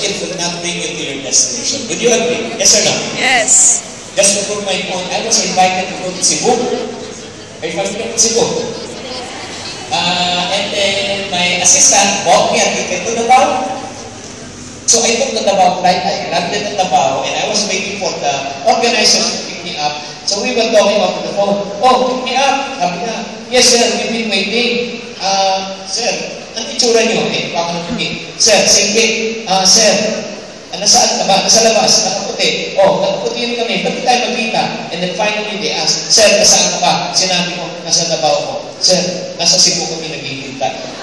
it will not bring you to your destination. Would you agree? Yes or no? Yes. Just to prove my point, I was invited to go to Cebu. Are you familiar with Cebu? And then my assistant bought me a ticket to Davao. So I took the Davao flight, I landed in Davao, and I was waiting for the organizers to pick me up. So we were talking over the phone. Oh, pick me up. Sabi na, yes sir, we've been waiting. Sir, ano itsura niyo? Eh, baka napitin. Sir, sige. Sir, nasaan ka ba? Nasa labas, nakaputi. Oh, nakaputi yun kami. Ba't tayo magkita? And then finally they asked, Sir, nasaan ka ba? Sinabi ko, nasa Davao ko. Sir, nasa Cebu kami naghihintay.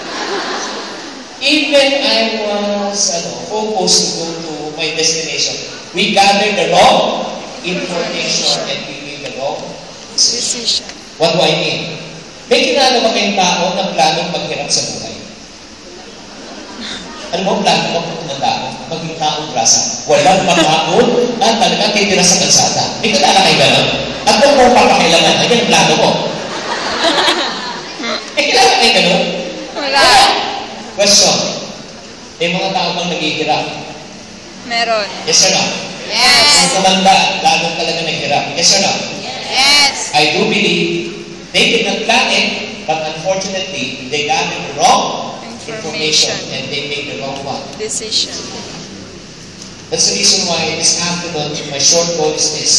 Even I was focused to go to my destination, we gathered the wrong information and we made the wrong decision. What do I mean? May kilala ba kayong tao na planong maghirap sa buhay? Ano mo plano mo ng tao? Maging taong grasa. Walang makaon at talagang titira sa kalsada. May kilala kayo gano'n? At kung mo papakailangan, ay yung plano mo. May kilala kayo gano'n? Wala. Question. May mga tao bang naghihirap? Meron. Yes or no? Yes. Kung tumanda, lalong talaga naghihirap. Yes or no? Yes. I do believe they did not plan it, but unfortunately, they got the wrong information and they made the wrong one. Decision. That's the reason why this afternoon, my short goal is this: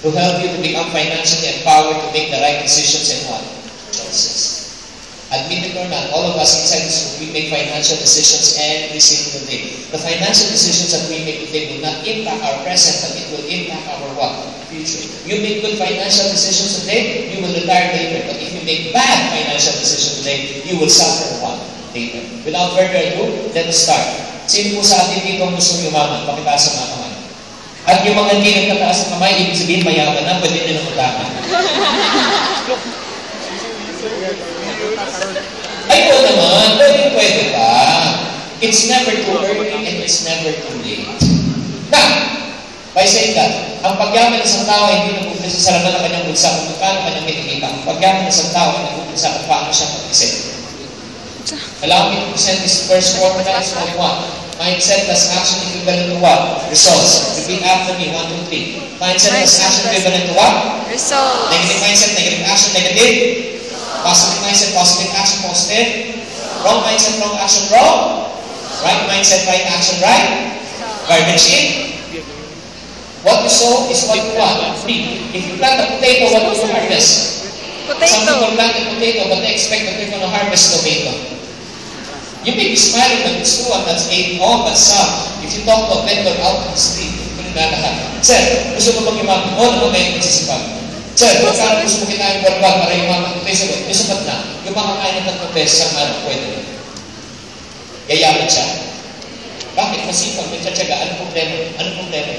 to help you to become financially empowered to make the right decisions and what? Choices. Admit it or not, all of us inside this room, we make financial decisions every single day. The financial decisions that we make today will not impact our present, but it will impact our what? Future. You make good financial decisions today, you will retire later. But if you make bad financial decisions today, you will suffer what? Later. Without further ado, let us start. Sino po sa atin dito ang gusto yumaman? Pakitaas ang mga kamay. At yung mga hindi nagtataas ang kamay, ibig sabihin mayaman na, pwede nila magtaman. Ay, po naman, pwede pa. It's never too early and it's never too late. Now, by saying that, ang pagyaman ng isang tao ay hindi nag-umpisa sa laman ng kanyang bulsa kung magkano kanyang kinikita. Ang pagyaman ng isang tao ay nag-umpisa kung paano siya mag-isip. Allow me to present this first formula is only one. Mindset plus action equivalent to what? Results. Repeat after me, 1, 2, 3. Mindset plus action equivalent to what? Results. Negative mindset, negative action, negative. Positive mindset, positive action, positive. Wrong mindset, wrong action, wrong. Right mindset, right action, right. Garbage in. What you sow is what you want. If you plant a potato, what will you harvest? Potato. Some people plant a potato, but they expect that they're going to harvest tomato. You may be smiling that it's true and that's all but some. If you talk to a vendor out on the street, kung nalahat, Sir, gusto ko mag-imaman? Oo, naman may nagsisipag. Sir, magkano gusto mo kinain buwan-buwan para yumaman? Ito yung sagot na. Yung makakain ng 3 beses ang araw, pwede rin. Yayaman siya. Bakit? Masipag, may tsatsaga. Anong problema? Anong problema?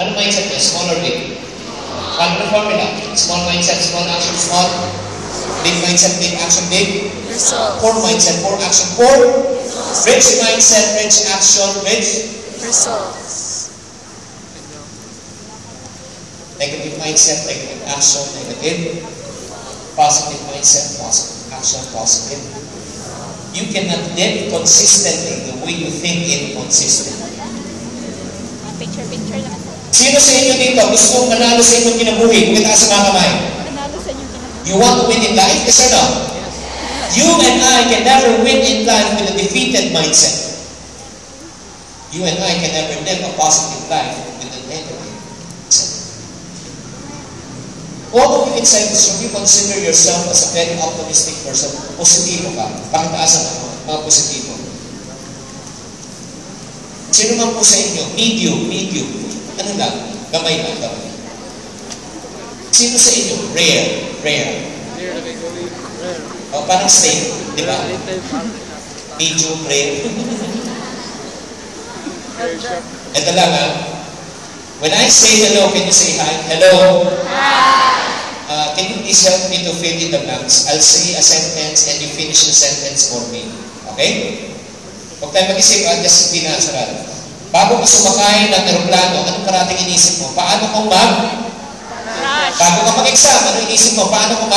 Anong mindset niya? Small or big? Paano formula? Small mindset, small action, small. Big mindset, big action, big. Results. Poor mindset, poor action, poor. Rich mindset, rich action, rich. Results. Negative mindset, negative action, negative. Positive mindset, positive action, positive. You cannot live consistently the way you think inconsistent. Picture naman. Sino sa inyo dito gusto manalo sa inyong kinabuhi? Pagkataas sa mga kamay. Manalo sa inyong kinabuhi. You want to win in life? Yes or no? You and I can never win in life with a defeated mindset. You and I can never live a positive life with a negative mindset. All of you inside this room, you consider yourself as a very optimistic person. Positibo ka. Pakitaas ang mga positibo. Sino man po sa inyo? Medium. Ano lang? Gamay lang. Sino sa inyo? Rare. O, parang steak. Di ba? Medium, rare. Ito lang ha. When I say hello, can you say hi? Hello? Can you please help me to fill in the blanks? I'll say a sentence and you finish the sentence for me. Okay? Huwag tayo mag-isip, just be natural. Bago ka sumakay ng aeroplano, anong karating inisip mo? Paano kung Bago ka mag-exam, anong inisip mo? Paano kung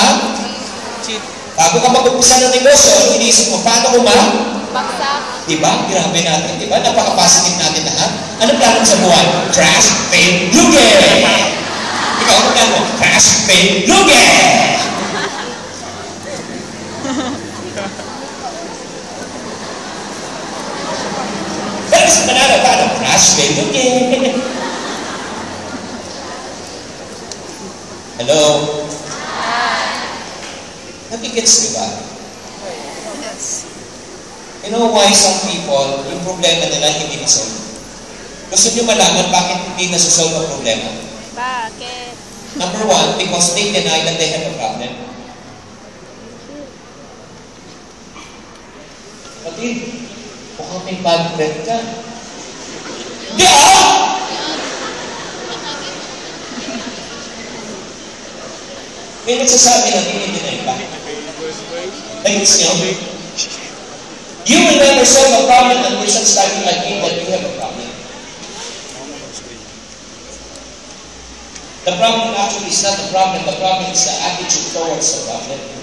Bago ka mag-umpisa ng negosyo, anong inisip mo? Paano kung Baksak. Diba? Grabe natin, diba? Napaka-positive natin lahat. Ano plano sa buhay? Crash, fail, lugi! Ikaw, ano plano? Crash, fail, lugi! Pero sa manalo, paano? Crash, fail, lugi! Hello? Nagigets, diba? Yes. You know why some people, yung problema nila hindi nasolve? Gusto nyo malaman bakit hindi nasosolve ang problema? Bakit? Number one, because they deny that they have a problem. Kapatid, mukhang may bad breath ka. Hindi May nagsasabi na dinideny pa. Thanks nyo. You will never solve a problem until you start to admit that you have a problem. The problem actually is not the problem is the attitude towards the problem.